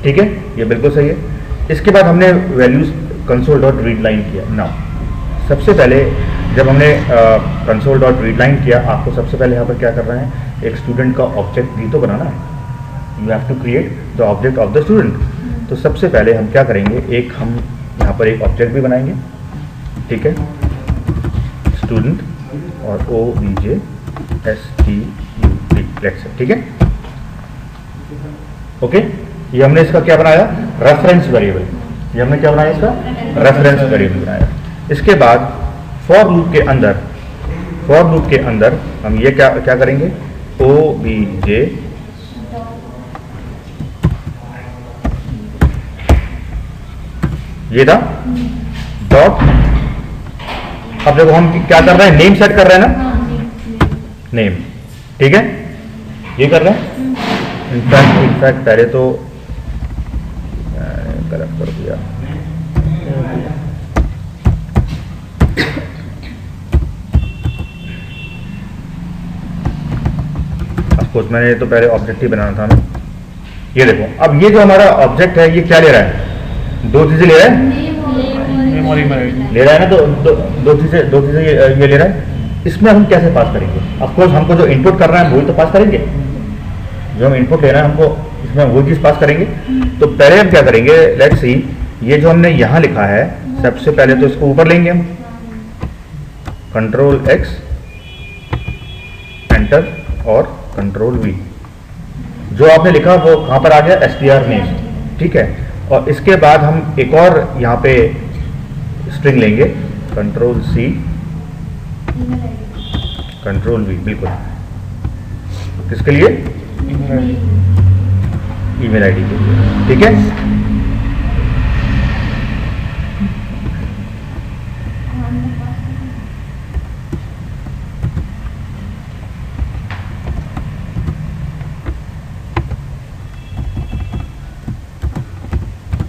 [SPEAKER 1] ठीक है, ये बिल्कुल सही है। इसके बाद हमने values console dot read line किया। नाउ सबसे पहले जब हमने कंसोल डॉट रीड लाइन किया, आपको सबसे पहले यहाँ पर क्या करना है? एक स्टूडेंट का ऑब्जेक्ट भी तो बनाना है। You have to create the object of the student. तो सबसे पहले हम क्या करेंगे, एक हम यहाँ पर एक ऑब्जेक्ट भी बनाएंगे, ठीक है, स्टूडेंट और OBJSTUD, ठीक है, ओके। ये हमने इसका क्या बनाया? Reference variable. ये हमने क्या बनाया? इसका रेफरेंस वेरिएबल बनाया। इसके बाद फॉर लूप के अंदर हम ये क्या करेंगे? OBJ ये था डॉट अब देखो हम क्या कर रहे हैं, नेम सेट कर रहे हैं ना,
[SPEAKER 3] हाँ जी
[SPEAKER 1] नेम, ठीक है, ये कर रहे हैं। इनफैक्ट पहले तो गलत कर दिया, ऑफकोर्स मैंने तो पहले ऑब्जेक्ट ही बनाना था ना। ये देखो, अब ये जो हमारा ऑब्जेक्ट है ये क्या ले रहा है, दो चीजें ले रहा है,
[SPEAKER 2] नेम और ईमेल आईडी।
[SPEAKER 1] ले रहा है ना, दो चीजें ये ले रहा है। इसमें हम कैसे पास करेंगे, ऑफकोर्स हमको जो इनपुट करना है वही तो पास करेंगे, जो हम इनपुट लेना है हमको इसमें वही चीज पास करेंगे। तो पहले हम क्या करेंगे, लेट्स सी, ये जो हमने यहाँ लिखा है सबसे पहले तो इसको ऊपर लेंगे हम, कंट्रोल एक्स एंटर और कंट्रोल वी। जो आपने लिखा वो कहाँ पर आ गया, str नेम, ठीक है। और इसके बाद हम एक और यहाँ पे स्ट्रिंग लेंगे, कंट्रोल सी कंट्रोल वी, बिल्कुल किसके लिए,
[SPEAKER 2] ईमेल आईडी।
[SPEAKER 1] ईमेल आईडी के लिए, ठीक है।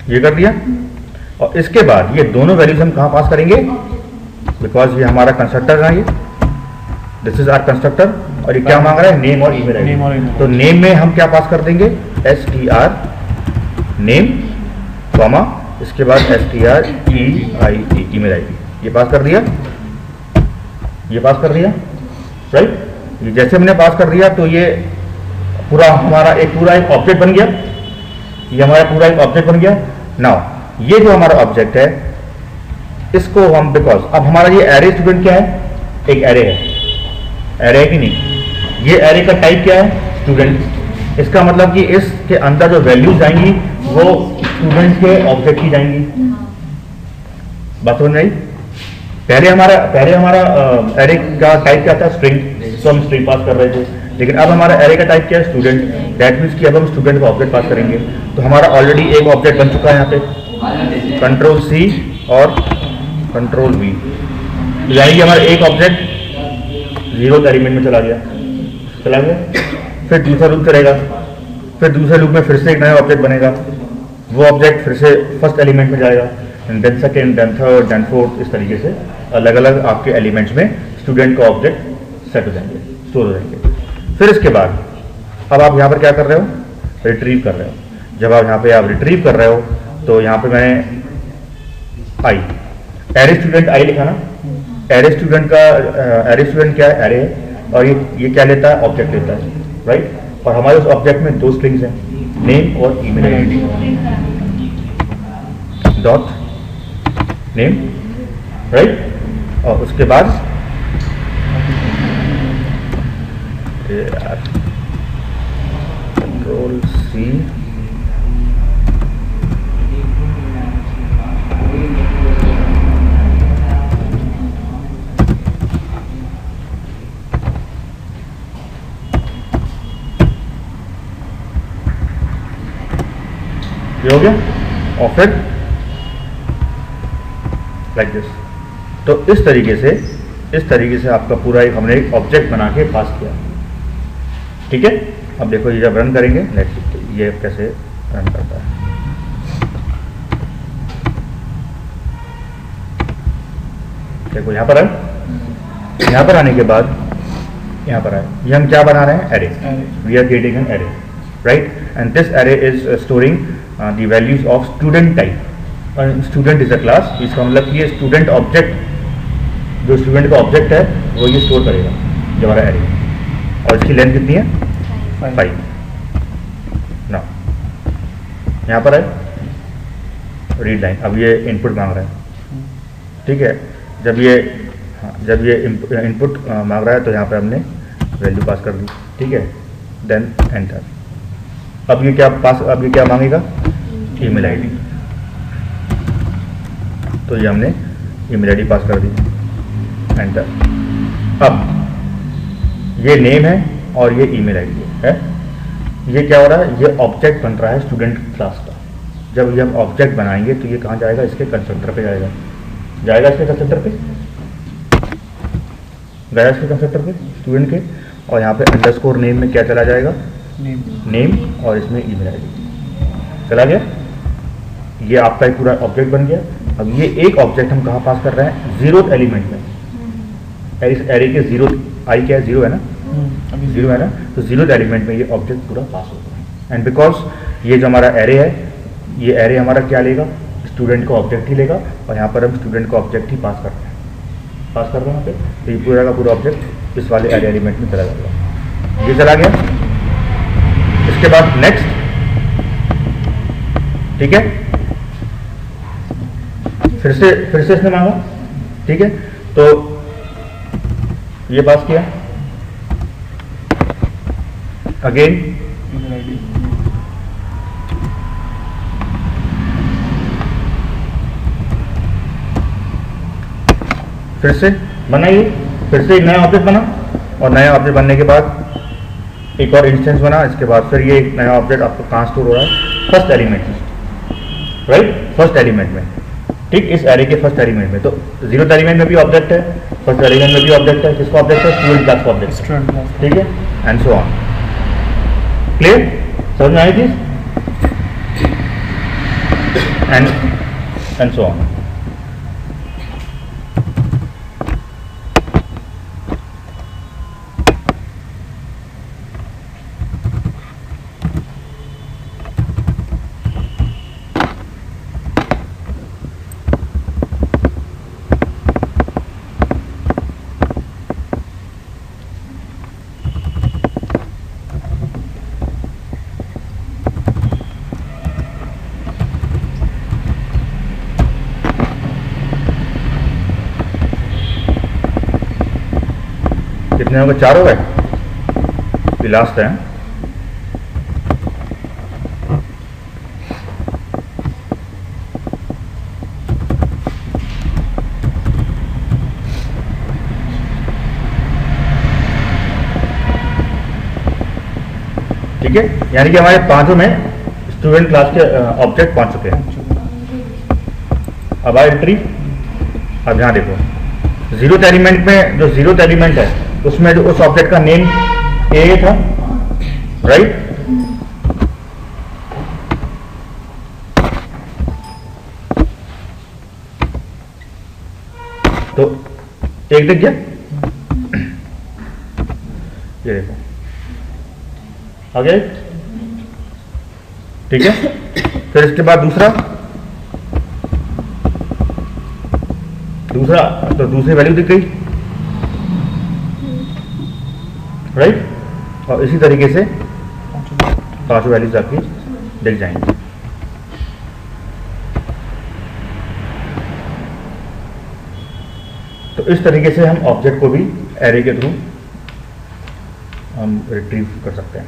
[SPEAKER 1] ये कर दिया। और इसके बाद ये दोनों वैल्यूज हम कहाँ पास करेंगे, बिकॉज ये हमारा कंस्ट्रक्टर है, ये दिस इज आवर कंस्ट्रक्टर, और ये क्या मांग रहा है, नेम और ईमेल
[SPEAKER 2] नेम और
[SPEAKER 1] आईडी।
[SPEAKER 2] email।
[SPEAKER 1] तो नेम में हम क्या पास कर देंगे, str नेम कॉमा, इसके बाद str EIE ईमेल आईडी, ये पास कर दिया, ये पास कर दिया, राइट। ये जैसे हमने पास कर दिया तो ये पूरा हमारा एक ऑब्जेक्ट बन गया, ये हमारा पूरा एक ऑब्जेक्ट बन गया। नाउ ये जो हमारा ऑब्जेक्ट है इसको हम, बिकॉज अब हमारा ये एरे स्टूडेंट क्या है, एक एरे है, एरे है कि नहीं, ये एरे का टाइप क्या है, स्टूडेंट। इसका मतलब कि इसके अंदर जो वैल्यूज जाएंगी वो स्टूडेंट के ऑब्जेक्ट की जाएंगी। बात समझ में आई। पहले हमारा एरे का टाइप क्या था, स्ट्रिंग, तो हम स्ट्रिंग पास कर रहे थे, लेकिन अब हमारा एरे का टाइप क्या है, स्टूडेंट। दैट मीन्स कि अब हम स्टूडेंट का ऑब्जेक्ट पास करेंगे। तो हमारा ऑलरेडी एक ऑब्जेक्ट बन चुका है यहाँ पे, कंट्रोल सी और कंट्रोल वी, यानी कि हमारा एक ऑब्जेक्ट 0th एलिमेंट में चला गया। फिर दूसरा लूप चलेगा, फिर दूसरे लूप में फिर से एक नया ऑब्जेक्ट बनेगा, वो ऑब्जेक्ट फिर से फर्स्ट एलिमेंट में जाएगा, then second, then third, then fourth, इस तरीके से अलग अलग आपके एलिमेंट्स में स्टूडेंट का ऑब्जेक्ट सेट हो जाएंगे, स्टोर हो जाएंगे। फिर इसके बाद अब आप यहाँ पर क्या कर रहे हो, रिट्रीव कर रहे हो। जब आप यहाँ पे आप रिट्रीव कर रहे हो तो यहाँ पे मैंने आई, एरे स्टूडेंट आई लिखा ना, एरे स्टूडेंट का एरे स्टूडेंट क्या है, एरे है, और ये क्या लेता है, ऑब्जेक्ट लेता है, राइट। और हमारे उस ऑब्जेक्ट में दो स्ट्रिंग्स हैं, नेम और email ID, dot name, right. और उसके बाद कंट्रोल सी ये हो गया। और फिर लाइक दिस। तो इस तरीके से आपका पूरा एक हमने एक ऑब्जेक्ट बना के पास किया, ठीक है। अब देखो ये जब रन करेंगे, लेट्स ये कैसे रन करता है। देखो यहाँ पर है, यहाँ पर आने के बाद यहाँ पर आए, ये हम क्या बना रहे हैं, array. We are creating an array, right. And this array is storing the values of student type. और स्टूडेंट इज अ क्लास, इसका मतलब कि ये स्टूडेंट ऑब्जेक्ट, जो स्टूडेंट का ऑब्जेक्ट है वो ये स्टोर करेगा, जो हमारा एरे। और इसकी लेंथ कितनी है, 5। ना यहाँ पर है रीड लाइन, अब ये इनपुट मांग रहा है, ठीक है। जब ये इनपुट मांग रहा है तो यहाँ पे हमने वैल्यू पास कर दी, ठीक है। Then enter. अब ये क्या मांगेगा, ईमेल आईडी। तो ये हमने ईमेल आईडी पास कर दी, एंटर। अब ये नेम है और ये ईमेल आईडी है। ये क्या हो रहा है, ये ऑब्जेक्ट बन रहा है स्टूडेंट क्लास का। जब ये हम ऑब्जेक्ट बनाएंगे तो ये कहाँ जाएगा, इसके कंस्ट्रक्टर पे जाएगा इसके कंस्ट्रक्टर पे, गया इसके कंस्ट्रक्टर पे स्टूडेंट के, और यहाँ पे अंडरस्कोर नेम में क्या चला जाएगा, नेम, और इसमें ईमेल आईडी चला गया। ये आपका एक पूरा ऑब्जेक्ट बन गया। अब ये एक ऑब्जेक्ट हम कहाँ पास कर रहे हैं, 0th एलिमेंट में। इस एरे के 0 आई क्या है, 0 है ना,
[SPEAKER 2] अभी
[SPEAKER 1] 0 है ना, तो 0th एलिमेंट में ये ऑब्जेक्ट पूरा पास होगा। एंड बिकॉज ये जो हमारा एरे है, ये एरे हमारा क्या लेगा, स्टूडेंट का ऑब्जेक्ट ही लेगा, और यहाँ पर हम स्टूडेंट का ऑब्जेक्ट ही पास कर रहे हैं, यहाँ पे। तो ये पूरा का पूरा ऑब्जेक्ट इस वाले एरे एलिमेंट में चला जाएगा। ये चला गया। इसके बाद नेक्स्ट, ठीक है, फिर से इसने मांगा, ठीक है, तो ये पास किया, अगेन फिर से बनाइए, फिर से एक नया ऑब्जेक्ट बना, और नया ऑब्जेक्ट बनने के बाद एक और इंस्टेंस बना। इसके बाद फिर ये एक नया ऑब्जेक्ट आपको कहाँ स्टोर हो रहा है, फर्स्ट एलिमेंट में, राइट, फर्स्ट एलिमेंट में, ठीक, इस एरे के फर्स्ट एलिमेंट में। तो 0th एलिमेंट में भी ऑब्जेक्ट है, फर्स्ट एलिमेंट में भी ऑब्जेक्ट है। किसका ऑब्जेक्ट है, स्टूडेंट क्लास का ऑब्जेक्ट, ठीक है, एंड सो ऑन। क्लियर, समझ में आई थी, एंड सो ऑन। कितने हो गए, 4 हो गए, ये लास्ट है। ठीक है, यानी कि हमारे 5 में स्टूडेंट क्लास के ऑब्जेक्ट पहुंच चुके हैं। अब आए एंट्री। अब यहां देखो, 0th एलिमेंट में, जो 0th एलिमेंट है उसमें जो उस ऑब्जेक्ट का नेम ए था, राइट, तो एक दिख गया, ये देखो आ गया, ठीक है। फिर इसके बाद दूसरा, तो दूसरी वैल्यू दिख गई, राइट, और इसी तरीके से 5 वैल्यूज आपकी दिख जाएंगी। तो इस तरीके से हम ऑब्जेक्ट को भी एरे के थ्रू हम रिट्रीव कर सकते हैं।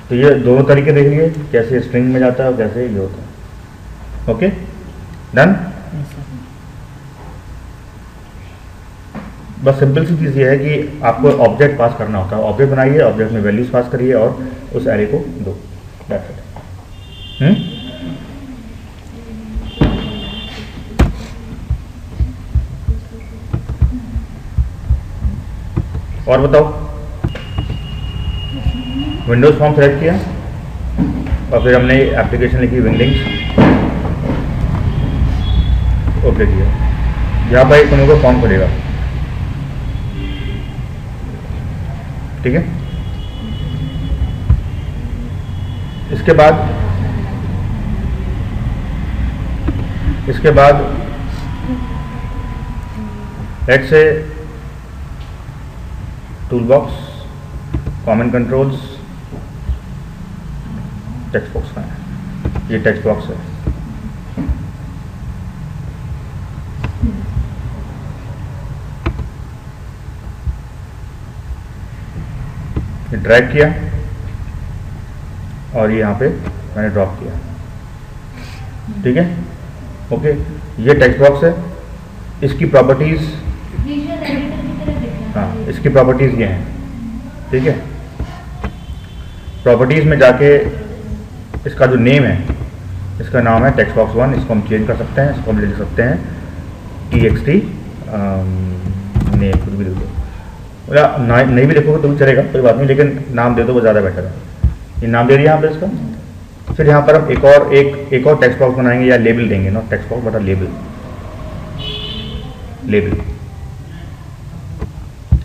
[SPEAKER 1] तो ये दोनों तरीके देख लिए, कैसे स्ट्रिंग में जाता है और कैसे ये होता है। Okay, done. बस सिंपल सी चीज़ ये है कि आपको ऑब्जेक्ट पास करना होता है। ऑब्जेक्ट बनाइए, ऑब्जेक्ट में वैल्यूज पास करिए और उस एरे को दो। That's it. और बताओ, विंडोज फॉर्म सेलेक्ट किया और फिर हमने एप्लीकेशन लिखी विंगलिंग्स, ओके किया। यहाँ पर तुम को फॉर्म करेगा, ठीक है। इसके बाद let's say tool box, common controls, text box का है, ये टेक्स्ट बॉक्स है। ये ड्रैग किया और ये यहाँ पे मैंने ड्रॉप किया, ठीक है, ओके। ये टेक्स्ट बॉक्स है, इसकी प्रॉपर्टीज, हाँ, इसकी प्रॉपर्टीज ये हैं, ठीक है। प्रॉपर्टीज में जाके इसका जो नेम है, इसका नाम है टेक्स्ट बॉक्स 1, इसको हम चेंज कर सकते हैं, इसको हम लिख सकते हैं txt नेम कुछ भी लिख दो, या नहीं भी लिखोगे तो भी चलेगा, कोई बात नहीं, लेकिन नाम दे दो वो ज़्यादा बेटर है। ये नाम दे दिया यहाँ पे इसका। फिर यहाँ पर हम एक और टेक्स्ट बॉक्स बनाएंगे या लेबल देंगे, not text box but label.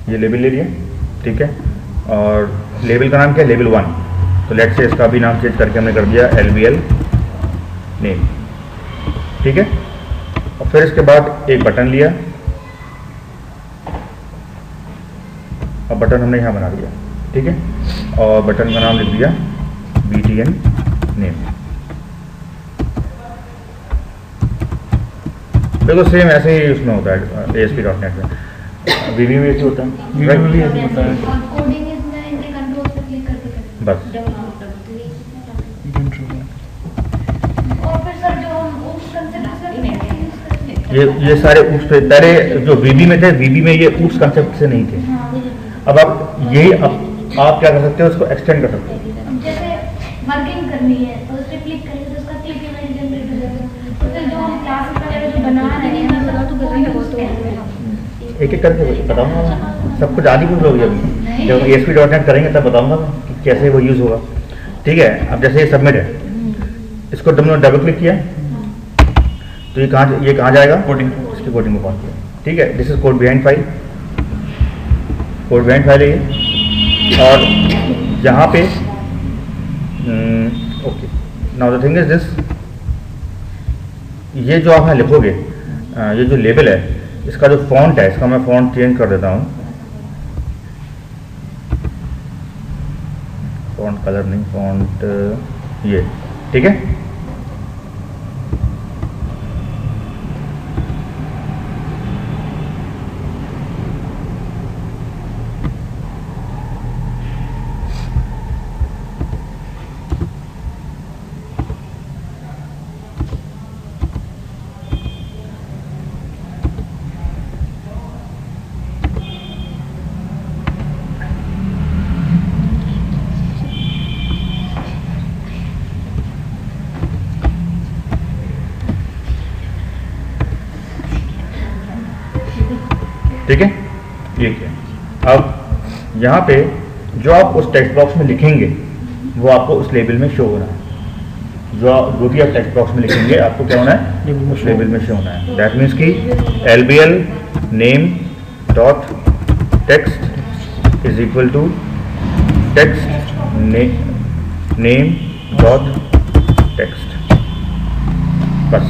[SPEAKER 1] ये लेबल ले लिया, ठीक है। और लेबल का नाम क्या है, लेबल 1। तो लेट से इसका भी नाम चेंज करके हमने कर दिया LBL नेम, ठीक है। और फिर इसके बाद एक बटन लिया, और बटन हमने यहाँ बना दिया, ठीक है। और बटन का नाम लिख दिया BTN नेम। देखो सेम ऐसे ही उसमें होता है ASP.NET में, VB में ऐसे होता है,
[SPEAKER 2] वीडियो में भी ऐसे होता है।
[SPEAKER 3] और कोडिंग इसमें इनके कंट्रोल पे क्लिक करके करें।
[SPEAKER 1] बस।
[SPEAKER 3] और फिर सर जो हम उस कंसेप्ट से यूज करते हैं।
[SPEAKER 1] ये सारे ऊप्स पे पहले जो VB में थे, VB में ये ऊप्स कंसेप्ट से नहीं थे। अब आप यही आप क्या कर सकते हो, उसको एक्सटेंड कर सकते हो।
[SPEAKER 3] जैसे वर्किंग करनी है तो उस पर क्लिक करेंगे तो उसका क्लिक इवेंट जनरेट हो जाएगा। तो फिर जो हम क्लासेस वगैरह जो बना रहे हैं हम लगा तो कर रहे हैं वो तो
[SPEAKER 1] एक एक करके बताऊंगा मैं, सब कुछ आदि कुछ लोग अभी जब ASP.NET करेंगे तब बताऊंगा मैं कि कैसे वो यूज़ होगा, ठीक है। अब जैसे ये सबमिट है, इसको तुमने डबल क्लिक किया तो ये कहाँ जाएगा,
[SPEAKER 2] कोडिंग
[SPEAKER 1] इसकी कोडिंग में पहुँच गया, ठीक है। This is code behind file, code behind file है ये। और यहाँ पे okay, now the thing is this, ये जो आप यहाँ लिखोगे, ये जो लेबल है, इसका जो फॉन्ट है, इसका मैं फॉन्ट चेंज कर देता हूँ। फॉन्ट कलर नहीं, फॉन्ट ये, ठीक है। ठीक है, ये क्या। अब यहाँ पे जो आप उस टेक्स्ट बॉक्स में लिखेंगे वो आपको उस लेबल में शो होना है। जो भी आप टेक्स्ट बॉक्स में लिखेंगे आपको क्या होना है, उस लेबल में शो होना है। दैट मीन्स कि LBL name dot text is equal to text name dot text. बस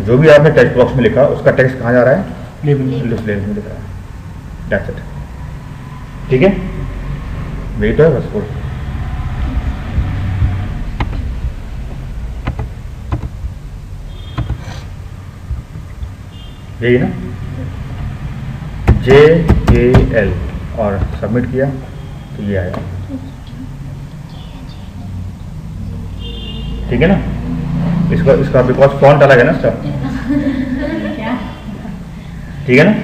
[SPEAKER 1] जो भी आपने टेक्स्ट बॉक्स में लिखा उसका टेक्स्ट कहाँ जा रहा है,
[SPEAKER 2] लेबल
[SPEAKER 1] लेबल में लिख रहा है। दैट्स इट, ठीक है। वही तो है बस कोड। यही ना, JKL और सबमिट किया तो ये आया, ठीक है ना। इसका बिकॉज फॉन्ट अलग है ना इसका, ठीक है ना,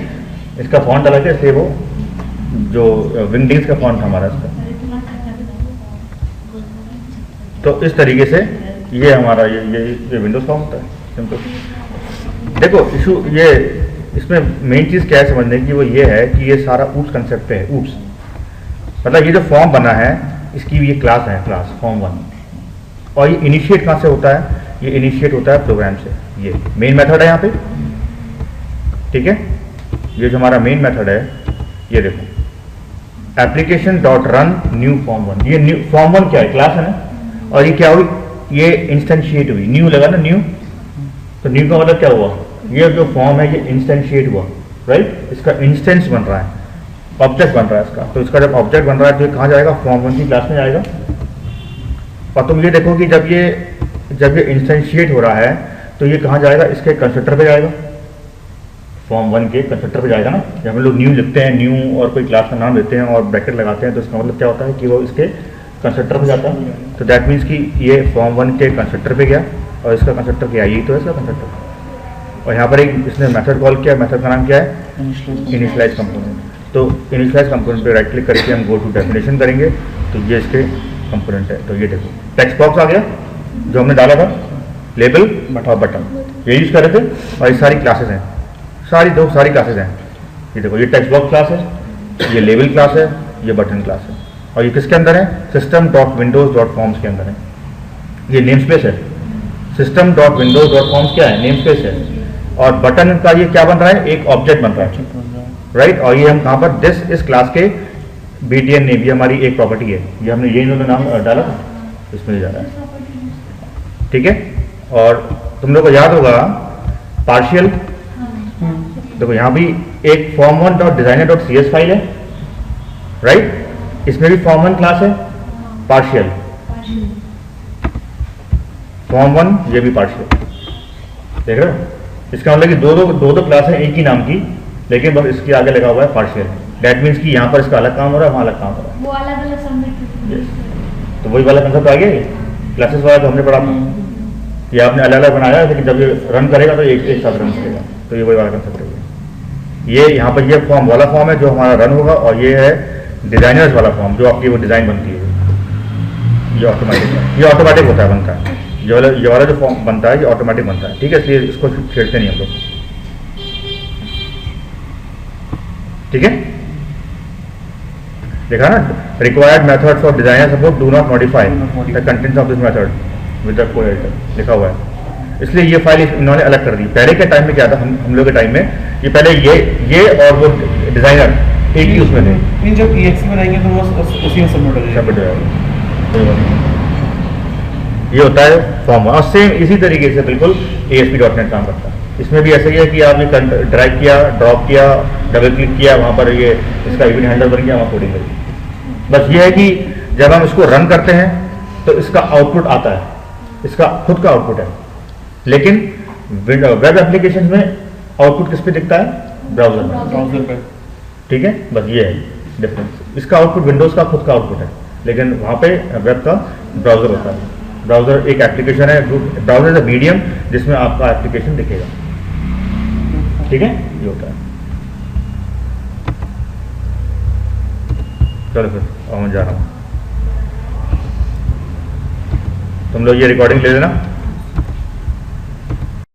[SPEAKER 1] इसका फॉन्ट अलग है, इसलिए वो जो विंगडिंग्स का फॉन्ट हमारा इसका। तो इस तरीके से ये हमारा ये विंडोज फॉर्म होता है सिंपल। देखो इशू ये, इसमें मेन चीज़ क्या है समझने की, वो ये है कि ये सारा ऊप्स कंसेप्ट पे है। ऊप्स मतलब ये जो फॉर्म बना है इसकी ये क्लास है, क्लास फॉर्म 1। और ये इनिशिएट कहाँ से होता है, ये इनिशिएट होता है प्रोग्राम से। ये मेन मेथड है यहाँ पे, ठीक है। ये जो हमारा मेन मेथड है, ये देखो application dot run new form 1। ये न्यू फॉर्म 1 क्या है, क्लास है ना। और ये क्या हुई, ये इंस्टेंशिएट हुई, न्यू लगा ना, न्यू। तो न्यू का मतलब क्या हुआ, ये जो फॉर्म है ये इंस्टेंशिएट हुआ, राइट। इसका इंस्टेंस बन रहा है, ऑब्जेक्ट बन रहा है इसका। तो इसका जब ऑब्जेक्ट बन रहा है तो ये कहाँ जाएगा, फॉर्म 1 की क्लास में जाएगा। और तुम ये देखो कि जब ये इंस्टेंशिएट हो रहा है तो ये कहाँ जाएगा, इसके कंस्ट्रक्टर पे जाएगा, फॉर्म 1 के कंस्ट्रक्टर पे जाएगा ना। जब हम लोग न्यू लिखते हैं, न्यू और कोई क्लास का नाम लेते हैं और ब्रैकेट लगाते हैं तो इसका मतलब क्या होता है कि वो इसके कंस्ट्रक्टर पे जाता है। तो दैट मीन्स कि ये फॉर्म 1 के कंस्ट्रक्टर पे गया और इसका कंस्ट्रक्टर क्या है, यही तो है इसका कंस्ट्रक्टर। और यहाँ पर एक इसने मेथड कॉल किया, मेथड का नाम क्या है, इनिशियलाइज कंपोनेंट। तो इनिशियलाइज कंपोनेंट पे राइट क्लिक करके हम गो टू डेफिनेशन करेंगे तो ये इसके कंपोनेंट है। तो ये देखो टेक्स्ट बॉक्स आ गया जो हमने डाला था, लेबल और बटन ये यूज कर रहे थे। और ये सारी क्लासेस हैं, सारी क्लासेस हैं, ये देखो, ये टेक्स्ट बॉक्स क्लास है, ये लेबल क्लास है, ये बटन क्लास है, और ये किसके अंदर है? System dot Windows dot forms के अंदर है। ये नेम स्पेस है, system dot Windows dot forms क्या है? नेम स्पेस है। और बटन का ये क्या बन रहा है? एक ऑब्जेक्ट बन रहा है, राइट। और ये हम कहाँ पर? दिस इस क्लास के BTN नेम, ये हमारी एक प्रॉपर्टी है, ये हमने ये इन्होंने नाम डाला था, इसमें जा रहा है, ठीक है। और तुम लोग को याद होगा पार्शियल, देखो यहाँ भी एक form1.designer.cs फाइल है, राइट। इसमें भी form1 क्लास है, पार्शियल form1, ये भी पार्शियल, देख रहे हो? इसका मतलब कि दो क्लास है एक ही नाम की, लेकिन बस इसके आगे लगा हुआ है पार्शियल। दैट मीन्स कि यहाँ पर इसका अलग काम हो रहा है, वहाँ अलग काम हो रहा है,
[SPEAKER 3] वो अलग अलग सबमिट।
[SPEAKER 1] तो वही वाला कंसेप्ट आ गया। क्लासेस वाला तो हमने पढ़ा था, ये आपने अलग अलग बनाया, लेकिन जब ये रन करेगा तो एक साथ रन करेगा, तो ये वही वाला कंसेप्ट रहेगा। ये यहाँ पर ये फॉर्म वाला फॉर्म है जो हमारा रन होगा, और ये है डिजाइनर्स वाला फॉर्म जो आपकी वो डिजाइन बनती है, ये ऑटोमेटिक है, ये ऑटोमेटिक होता है, बनता है, ये वाला जो फॉर्म बनता है ये ऑटोमेटिक बनता है, ठीक है। इसलिए इसको छेड़ते नहीं हम लोग, ठीक है। देखा ना, required method for designer support do not modify the contents of this method with the code editor लिखा हुआ है। इसलिए ये फाइल इन्होंने अलग कर दी। पहले के टाइम में क्या था, हम लोग के टाइम में ये पहले ये और वो डिजाइनर एक ही उसमें थे।
[SPEAKER 2] जब EXE बनाएंगे तो वो उसी में सबमिट हो जाएगा।
[SPEAKER 1] ये होता है फॉर्म, और सेम इसी तरीके से बिल्कुल ASP.NET काम करता है। इसमें भी ऐसा ही है कि आपने ड्रैग किया, ड्रॉप किया, डबल क्लिक किया, वहाँ पर ये इसका इवेंट हैंडल बन गया, वहाँ कोडिंग करी। बस ये है कि जब हम इसको रन करते हैं तो इसका आउटपुट आता है, इसका खुद का आउटपुट है, लेकिन वेब एप्लीकेशन में आउटपुट किस पे दिखता है? ब्राउजर पे, ठीक है। बस ये है डिफरेंस। इसका आउटपुट विंडोज का खुद का आउटपुट है, लेकिन वहाँ पे वेब का ब्राउजर होता है। ब्राउजर एक एप्लीकेशन है, ब्राउजर इज अ मीडियम जिसमें आपका एप्लीकेशन दिखेगा, ठीक है। ये होता है। चलो फिर मैं जा रहा हूँ, तुम लोग ये रिकॉर्डिंग ले लेना।